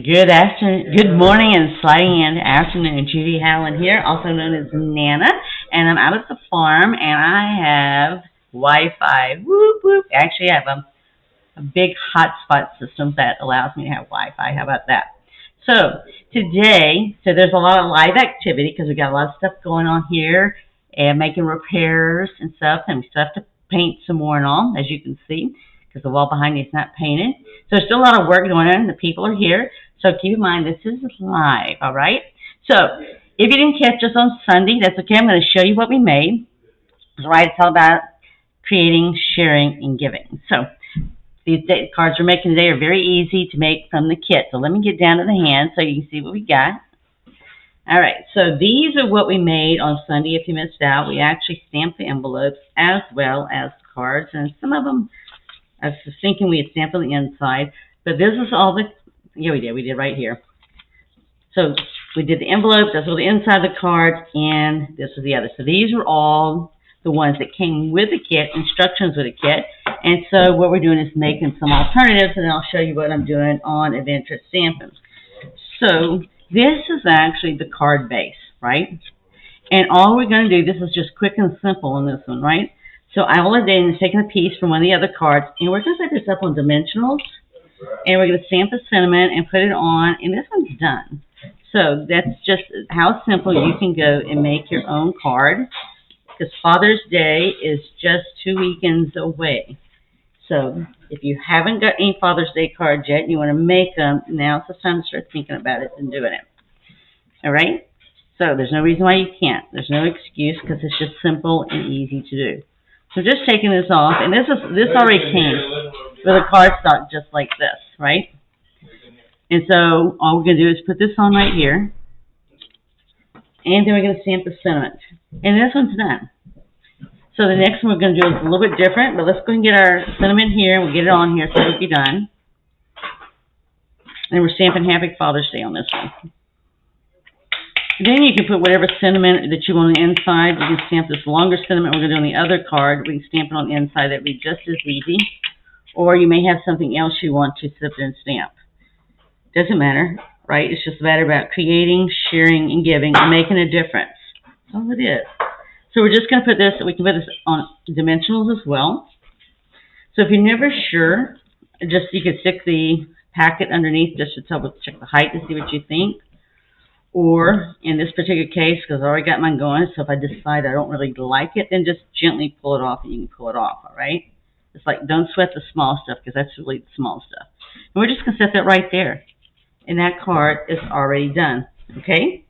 Good morning and sliding into afternoon. Judy Howland here, also known as Nana, and I'm out at the farm, and I have Wi-Fi. Whoop whoop! Actually, I have a big hotspot system that allows me to have Wi-Fi. How about that? So today, there's a lot of live activity because we got a lot of stuff going on here, and making repairs and stuff, and we still have to paint some more and all, as you can see, because the wall behind me is not painted. So there's still a lot of work going on. The people are here. So keep in mind, this is live, all right? So if you didn't catch us on Sunday, that's okay. I'm going to show you what we made. All right, it's all about creating, sharing, and giving. So these cards we're making today are very easy to make from the kit. So let me get down to the hand so you can see what we got. All right, so these are what we made on Sunday. If you missed out, we actually stamped the envelopes as well as cards. And some of them, I was thinking we had stamped on the inside. But this is all the... Yeah, we did right here. So we did the envelopes, that's all the inside of the cards, and this was the other. So these are all the ones that came with the kit, instructions with the kit. And so what we're doing is making some alternatives, and I'll show you what I'm doing on Adventure Stamping. So this is actually the card base, right? And all we're going to do, this is just quick and simple on this one, right? So all I did is taking a piece from one of the other cards, and we're going to set this up on dimensionals. And we're going to stamp the sentiment and put it on, and this one's done. So that's just how simple you can go and make your own card, because Father's Day is just 2 weekends away. So if you haven't got any Father's Day cards yet and you want to make them, now's the time to start thinking about it and doing it. All right? So there's no reason why you can't. There's no excuse, because it's just simple and easy to do. So just taking this off, and this already came with a cardstock just like this, right? And so all we're going to do is put this on right here, and then we're going to stamp the sentiment. And this one's done. So the next one we're going to do is a little bit different, but let's go and get our sentiment here, and we'll get it on here so it'll be done. And we're stamping Happy Father's Day on this one. Then you can put whatever sentiment that you want on the inside. You can stamp this longer sentiment we're going to do on the other card. We can stamp it on the inside. That would be just as easy. Or you may have something else you want to sit there and stamp. Doesn't matter, right? It's just a matter about creating, sharing, and giving, and making a difference. That's all it is. So we're just going to put this, we can put this on dimensionals as well. So if you're never sure, you could stick the packet underneath just to check the height to see what you think. Or in this particular case, because I already got mine going, so if I decide I don't really like it, then just gently pull it off, and you can pull it off, all right? It's like, don't sweat the small stuff, because that's really the small stuff. And we're just going to set that right there. And that card is already done, okay?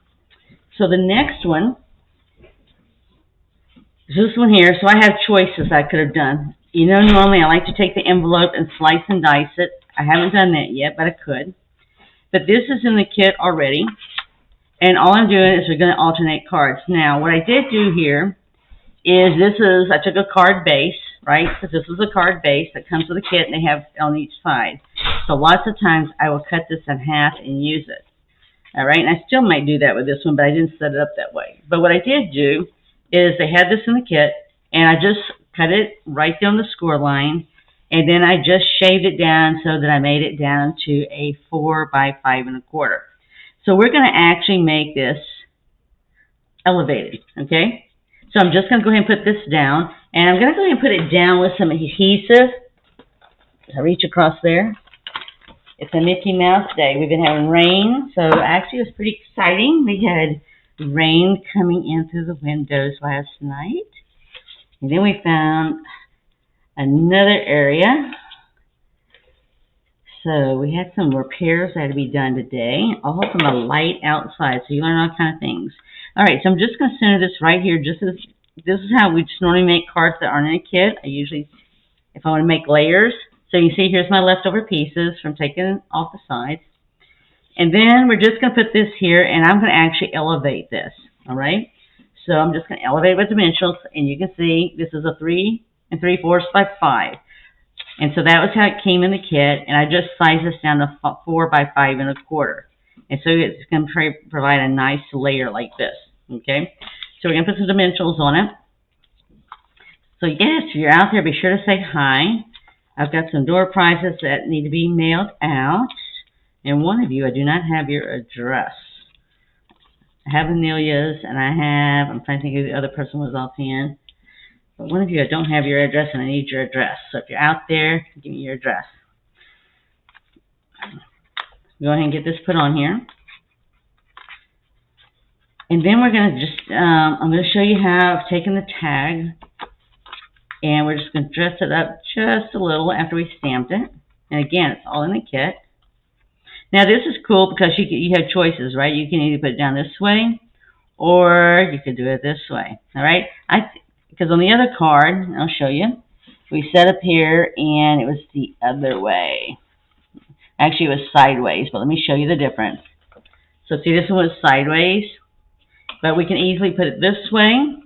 So the next one is this one here. So I have choices I could have done. You know, normally I like to take the envelope and slice and dice it. I haven't done that yet, but I could. But this is in the kit already. And all I'm doing is we're going to alternate cards. Now, what I did do here is I took a card base, right? Because this is a card base that comes with a kit, and they have on each side. So lots of times I will cut this in half and use it. All right? And I still might do that with this one, but I didn't set it up that way. But what I did do is they had this in the kit, and I just cut it right down the score line, and then I just shaved it down so that I made it down to a 4 by 5 1/4. So we're going to actually make this elevated, okay? So I'm just going to go ahead and put this down, and I'm going to go ahead and put it down with some adhesive. I reach across there. It's a Mickey Mouse Day. We've been having rain, so actually it was pretty exciting. We had rain coming in through the windows last night, and then we found another area. So we had some repairs that had to be done today, all from the light outside, so you learn all kinds of things. All right, so I'm just going to center this right here. This is how we just normally make cards that aren't in a kit. I usually, if I want to make layers, so you see here's my leftover pieces from taking off the sides. And then we're just going to put this here, and I'm going to actually elevate this, all right? So I'm just going to elevate it with dimensionals, and you can see this is a 3 3/4 by 5. And so that was how it came in the kit, and I just sized this down to 4 by 5 1/4. And so it's going to provide a nice layer like this, okay? So we're going to put some dimensionals on it. So yes, if you're out there, be sure to say hi. I've got some door prizes that need to be mailed out. And one of you, I do not have your address. I have Amelia's, and I'm trying to think who the other person was offhand. But one of you, I don't have your address, and I need your address. So if you're out there, give me your address. Go ahead and get this put on here. And then we're going to I'm going to show you how I've taken the tag, and we're just going to dress it up just a little after we stamped it. And again, it's all in the kit. Now this is cool because you have choices, right? You can either put it down this way, or you could do it this way. All right? Because on the other card, I'll show you, we set up here, and it was the other way. Actually, it was sideways, but let me show you the difference. So see, this one was sideways, but we can easily put it this way,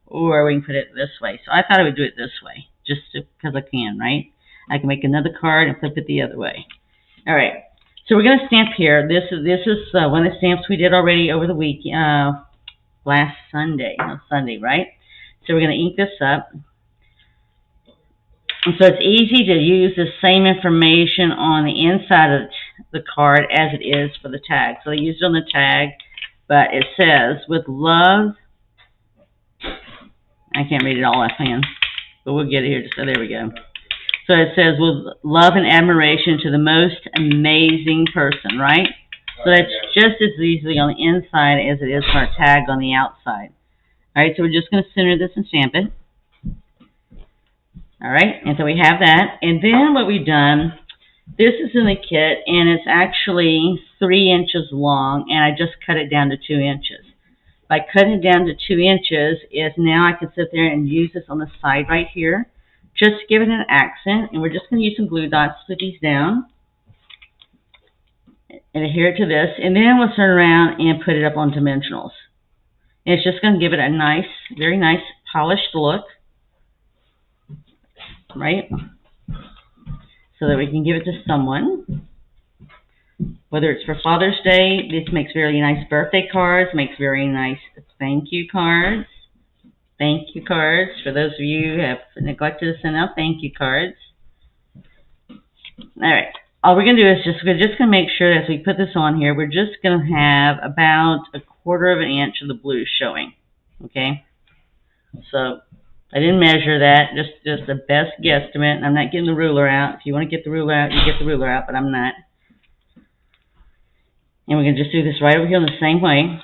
or we can put it this way. So I thought I would do it this way, just because I can, right? I can make another card and flip it the other way. All right. So we're going to stamp here. This is one of the stamps we did already over the week, last Sunday. No, Sunday, right? So we're going to ink this up. And so it's easy to use the same information on the inside of the card as it is for the tag. So I used it on the tag, but it says, with love. I can't read it all offhand, but we'll get it here. So there we go. So it says, with love and admiration to the most amazing person, right? So that's just as easily on the inside as it is for our tag on the outside. All right, so we're just going to center this and stamp it. All right, and so we have that. And then what we've done, this is in the kit, and it's actually 3 inches long, and I just cut it down to 2 inches. By cutting it down to 2 inches, now I can sit there and use this on the side right here. Just to give it an accent, and we're just going to use some glue dots to put these down and adhere it to this, and then we'll turn around and put it up on dimensionals. And it's just going to give it a nice, very nice polished look, right? So that we can give it to someone, whether it's for Father's Day. This makes very nice birthday cards, makes very nice thank you cards. Thank you cards for those of you who have neglected to send out thank you cards. All right. All we're going to do is we're just going to make sure as we put this on here, we're just going to have about 1/4 of an inch of the blue showing. Okay. So I didn't measure that, just the best guesstimate. I'm not getting the ruler out. If you want to get the ruler out, you get the ruler out, but I'm not. And we're going to just do this right over here in the same way.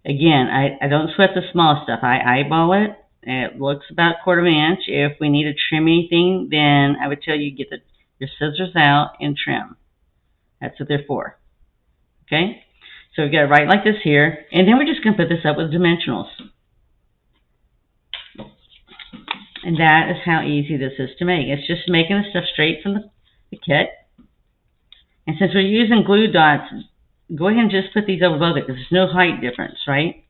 Again, I don't sweat the small stuff. I eyeball it. It looks about 1/4 of an inch. If we need to trim anything, then I would tell you get your scissors out and trim. That's what they're for. Okay? So we've got it right like this here. And then we're just going to put this up with dimensionals. And that is how easy this is to make. It's just making the stuff straight from the kit. And since we're using glue dots, go ahead and just put these over both of it because there's no height difference, right?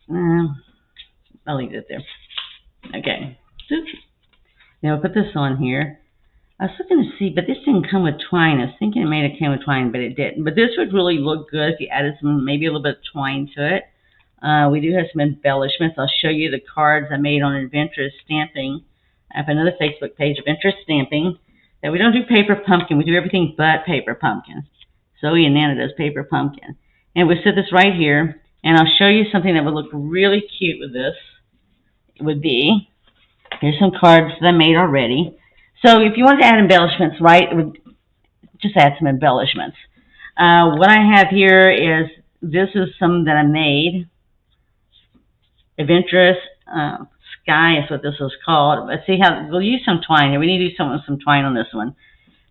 I'll leave it there. Okay. Now we'll put this on here. I was looking to see, but this didn't come with twine. I was thinking it may have came with twine, but it didn't. But this would really look good if you added maybe a little bit of twine to it. We do have some embellishments. I'll show you the cards I made on Adventurous Stamping. I have another Facebook page, Adventurous Stamping. That we don't do paper pumpkin. We do everything but paper pumpkin. Zoe and Nana does paper pumpkin. And we set this right here, and I'll show you something that would look really cute with this. It would be, here's some cards that I made already. So if you wanted to add embellishments, right, it would just add some embellishments. What I have here is, this is some that I made. Adventurous Sky is what this is called. Let's see how, we'll use some twine here. We need to do something with some twine on this one.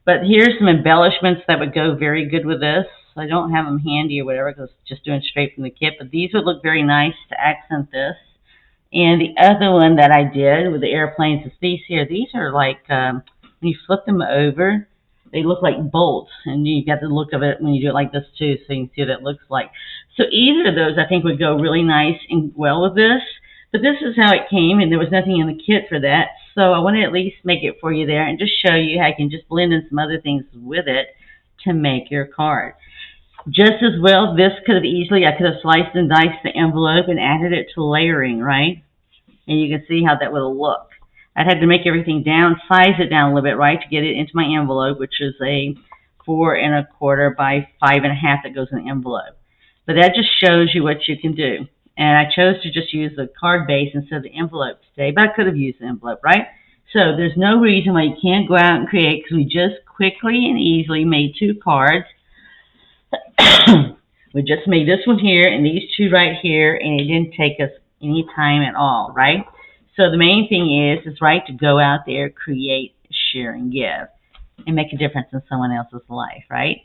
But here's some embellishments that would go very good with this. I don't have them handy or whatever because it's just doing straight from the kit. But these would look very nice to accent this. And the other one that I did with the airplanes is these here. These are like, when you flip them over, they look like bolts. And you got the look of it when you do it like this too, so you can see what it looks like. So either of those I think would go really nice and well with this. But this is how it came, and there was nothing in the kit for that. So I want to at least make it for you there and just show you how you can just blend in some other things with it to make your card. Just as well, this could have easily, I could have sliced and diced the envelope and added it to layering, right? And you can see how that would look. I had to make everything down, size it down a little bit, right, to get it into my envelope, which is a 4¼ by 5½ that goes in the envelope. But that just shows you what you can do. And I chose to just use the card base instead of the envelope today, but I could have used the envelope, right? So there's no reason why you can't go out and create, because we just quickly and easily made 2 cards. We just made this one here and these 2 right here, and it didn't take us any time at all, right? So the main thing is right, to go out there, create, share, and give, and make a difference in someone else's life, right?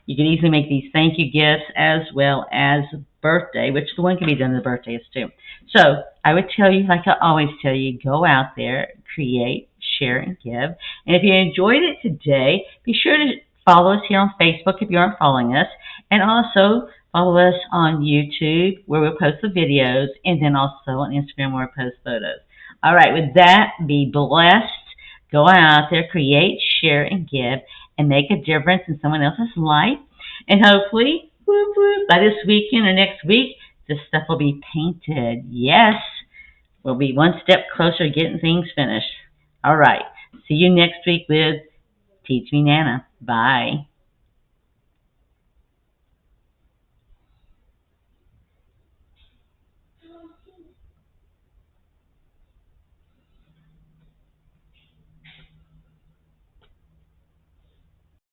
You can easily make these thank you gifts as well as birthday, which the one can be done to the birthdays too. So I would tell you, like I always tell you, go out there, create, share, and give. And if you enjoyed it today, be sure to follow us here on Facebook if you aren't following us, and also follow us on YouTube where we'll post the videos, and then also on Instagram where we post photos. All right, with that, be blessed. Go out there, create, share, and give, and make a difference in someone else's life. And hopefully, whoop, whoop, by this weekend or next week, this stuff will be painted. Yes, we'll be one step closer to getting things finished. All right, see you next week with Teach Me Nana. Bye.